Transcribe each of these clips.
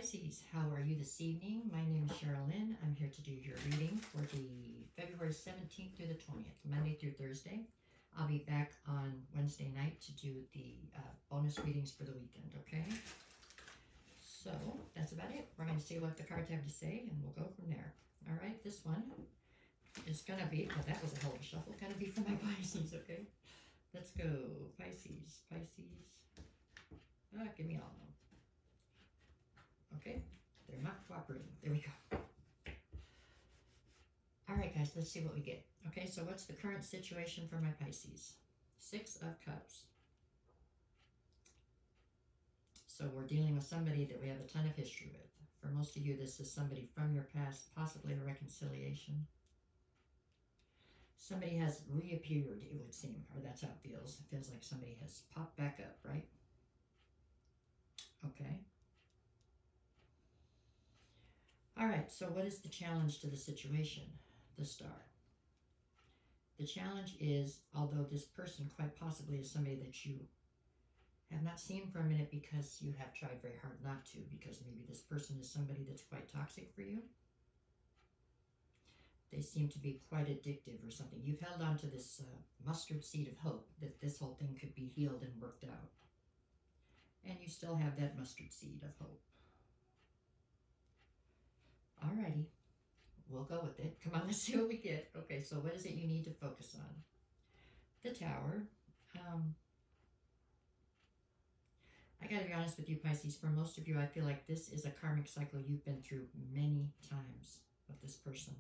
Pisces, how are you this evening? My name is Cheryl Lynn. I'm here to do your reading for the February 17th through the 20th, Monday through Thursday. I'll be back on Wednesday night to do the bonus readings for the weekend, okay? So that's about it. We're going to see what the cards have to say, and we'll go from there. All right, this one is going to be, well, that was a hell of a shuffle, going to be for my Pisces, okay? Let's go, Pisces, Pisces. Give me all of them. Okay, they're not cooperating. There we go. All right, guys, let's see what we get. Okay, so what's the current situation for my Pisces? 6 of Cups. So we're dealing with somebody that we have a ton of history with. For most of you, this is somebody from your past, possibly a reconciliation. Somebody has reappeared, it would seem, or that's how it feels. It feels like somebody has popped back up, right? Okay. All right, so what is the challenge to the situation? The Star. The challenge is, although this person quite possibly is somebody that you have not seen for a minute because you have tried very hard not to, because maybe this person is somebody that's quite toxic for you. They seem to be quite addictive or something. You've held on to this mustard seed of hope that this whole thing could be healed and worked out. And you still have that mustard seed of hope. Alrighty, we'll go with it. Come on, let's see what we get. Okay, so what is it you need to focus on? The Tower. I gotta be honest with you, Pisces. For most of you, I feel like this is a karmic cycle you've been through many times with this person.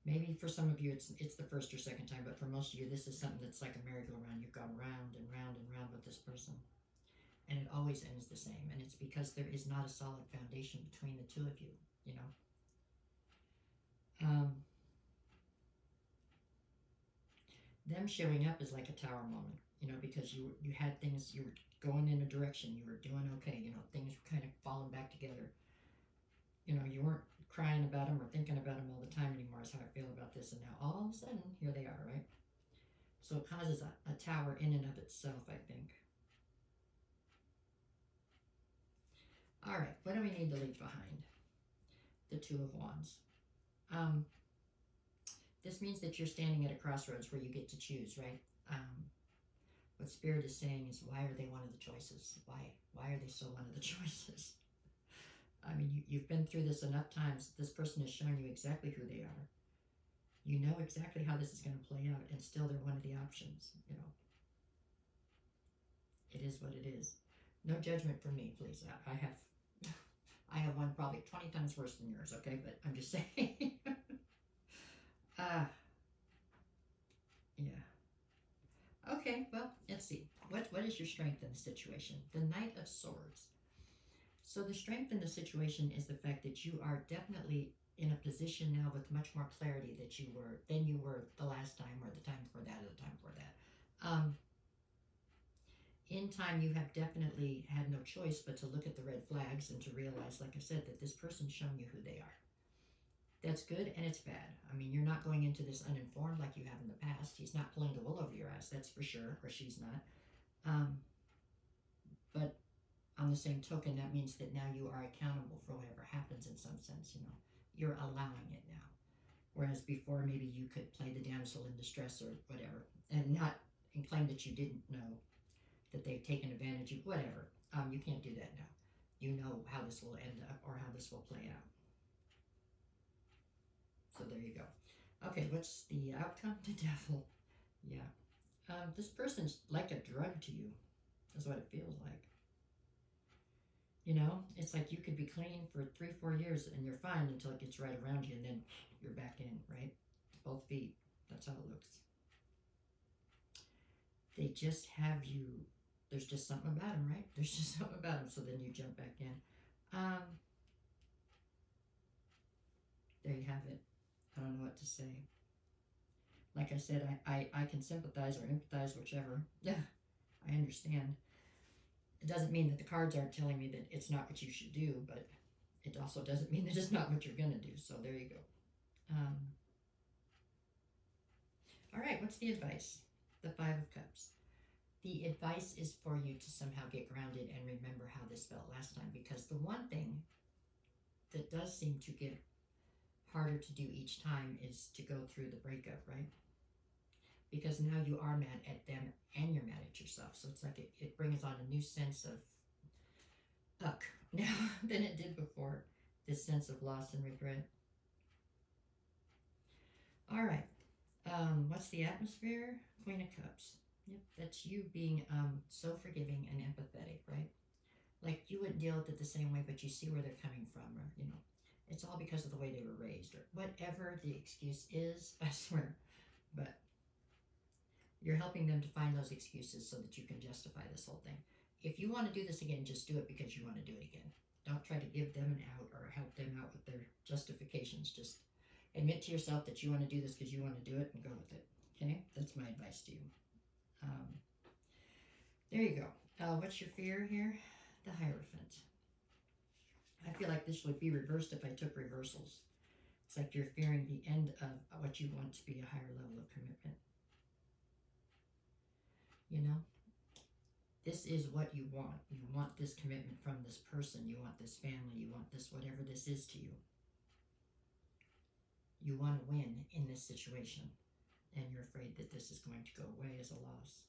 Maybe for some of you, it's the first or second time, but for most of you, this is something that's like a merry-go-round. You've gone round and round and round with this person. And it always ends the same. And it's because there is not a solid foundation between the two of you, you know. Them showing up is like a tower moment, you know, because you had things, you were going in a direction, you were doing okay, you know, things were kind of falling back together. You know, you weren't crying about them or thinking about them all the time anymore is how I feel about this. And now all of a sudden, here they are, right? So it causes a tower in and of itself, I think. All right, what do we need to leave behind? The Two of Wands. This means that you're standing at a crossroads where you get to choose, right? What Spirit is saying is, why are they one of the choices? Why are they so one of the choices? I mean, you've been through this enough times. This person has shown you exactly who they are. You know exactly how this is going to play out, and still they're one of the options, you know. It is what it is. No judgment from me, please. I have one probably 20 times worse than yours, okay? But I'm just saying. Yeah. Okay, well, let's see. What is your strength in the situation? The Knight of Swords. So the strength in the situation is the fact that you are definitely in a position now with much more clarity than you were the last time or the time before that or the time before that. In time, you have definitely had no choice but to look at the red flags and to realize, like I said, that this person's shown you who they are. That's good and it's bad. I mean, you're not going into this uninformed like you have in the past. He's not pulling the wool over your ass, that's for sure, or she's not. But on the same token, that means that now you are accountable for whatever happens in some sense, you know. You're allowing it now. Whereas before, maybe you could play the damsel in distress or whatever and claim that you didn't know that they've taken advantage of whatever. You can't do that now. You know how this will end up or how this will play out. So there you go. Okay, what's the outcome? The Devil. Yeah. This person's like a drug to you, is what it feels like. You know, it's like you could be clean for 3-4 years and you're fine until it gets right around you and then you're back in, right? Both feet. That's how it looks. They just have you, there's just something about them, right? There's just something about them, so then you jump back in. There you have it. I don't know what to say. Like I said, I can sympathize or empathize, whichever. Yeah, I understand. It doesn't mean that the cards aren't telling me that it's not what you should do, but it also doesn't mean that it's not what you're going to do. So there you go. All right, what's the advice? The Five of Cups. The advice is for you to somehow get grounded and remember how this felt last time, because the one thing that does seem to get harder to do each time is to go through the breakup, right? Because now you are mad at them and you're mad at yourself. So it's like it brings on a new sense of uck now than it did before. This sense of loss and regret. All right. What's the atmosphere? Queen of Cups. Yep, that's you being so forgiving and empathetic, right? Like you wouldn't deal with it the same way, but you see where they're coming from, or it's all because of the way they were raised, or whatever the excuse is. I swear, but you're helping them to find those excuses so that you can justify this whole thing. If you want to do this again, just do it because you want to do it again. Don't try to give them an out or help them out with their justifications. Just admit to yourself that you want to do this because you want to do it and go with it. Okay? That's my advice to you. There you go. What's your fear here? The Hierophant. I feel like this would be reversed if I took reversals. It's like you're fearing the end of what you want to be a higher level of commitment. This is what you want. You want this commitment from this person. You want this family. You want this, whatever this is to you. You want to win in this situation. And you're afraid that this is going to go away as a loss.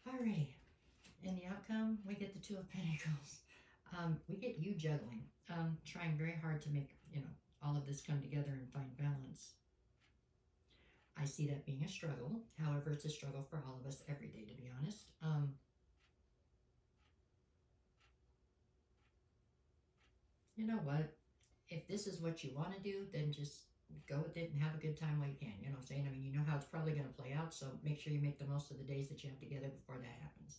Alrighty. In the outcome, we get the Two of Pentacles. We get you juggling, trying very hard to make, all of this come together and find balance. I see that being a struggle. However, it's a struggle for all of us every day, to be honest. You know what? If this is what you want to do, then just go with it and have a good time while you can. You know what I'm saying? I mean, you know how it's probably going to play out, so make sure you make the most of the days that you have together before that happens.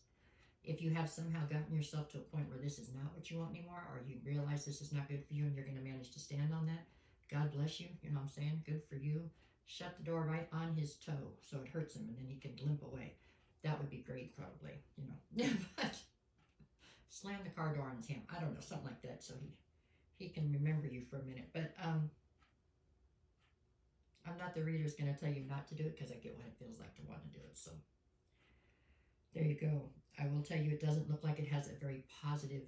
If you have somehow gotten yourself to a point where this is not what you want anymore, or you realize this is not good for you and you're going to manage to stand on that, God bless you. You know what I'm saying? Good for you. Shut the door right on his toe so it hurts him and then he can limp away. That would be great, probably, but slam the car door on his hand. I don't know, something like that, so he can remember you for a minute. But I'm not the reader who's going to tell you not to do it, because I get what it feels like to want to do it. So there you go. I will tell you, it doesn't look like it has a very positive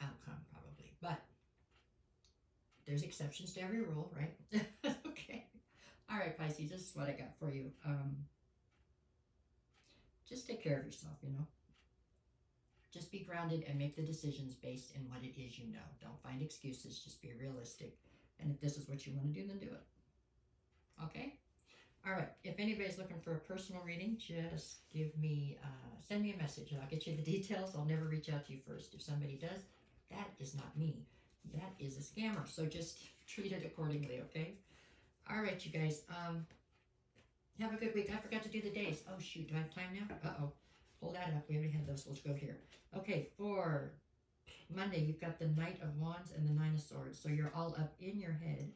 outcome, probably. But there's exceptions to every rule, right? Okay. All right, Pisces, this is what I got for you. Just take care of yourself, Just be grounded and make the decisions based in what it is you know. Don't find excuses. Just be realistic. And if this is what you want to do, then do it. Okay? All right. If anybody's looking for a personal reading, just send me a message and I'll get you the details. I'll never reach out to you first. If somebody does, that is not me. That is a scammer. So just treat it accordingly, okay? All right, you guys. Have a good week. I forgot to do the days. Oh, shoot. Do I have time now? Uh-oh. Pull that up. We already had those. Let's go here. Okay, for Monday, you've got the Knight of Wands and the Nine of Swords. So you're all up in your head,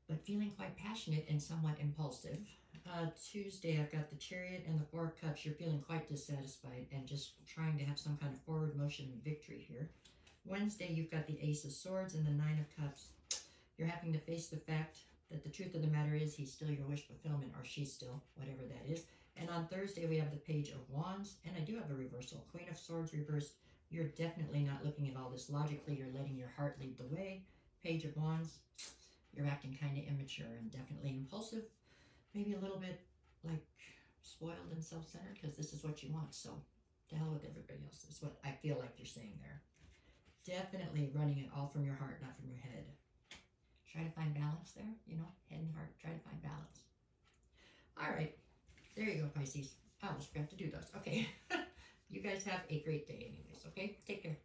but feeling quite passionate and somewhat impulsive. Tuesday, I've got the Chariot and the Four of Cups. You're feeling quite dissatisfied and just trying to have some kind of forward motion and victory here. Wednesday, you've got the Ace of Swords and the Nine of Cups. You're having to face the fact that the truth of the matter is he's still your wish fulfillment, or she's still, whatever that is. And on Thursday, we have the Page of Wands, and I do have a reversal. Queen of Swords reversed. You're definitely not looking at all this logically. You're letting your heart lead the way. Page of Wands, you're acting kind of immature and definitely impulsive. Maybe a little bit, like, spoiled and self-centered, because this is what you want. So, to hell with everybody else is what I feel like you're saying there. Definitely running it all from your heart, not from your head. Try to find balance there, head and heart. Try to find balance. All right. There you go, Pisces. I almost forgot to do those. Okay. You guys have a great day anyways, okay? Take care.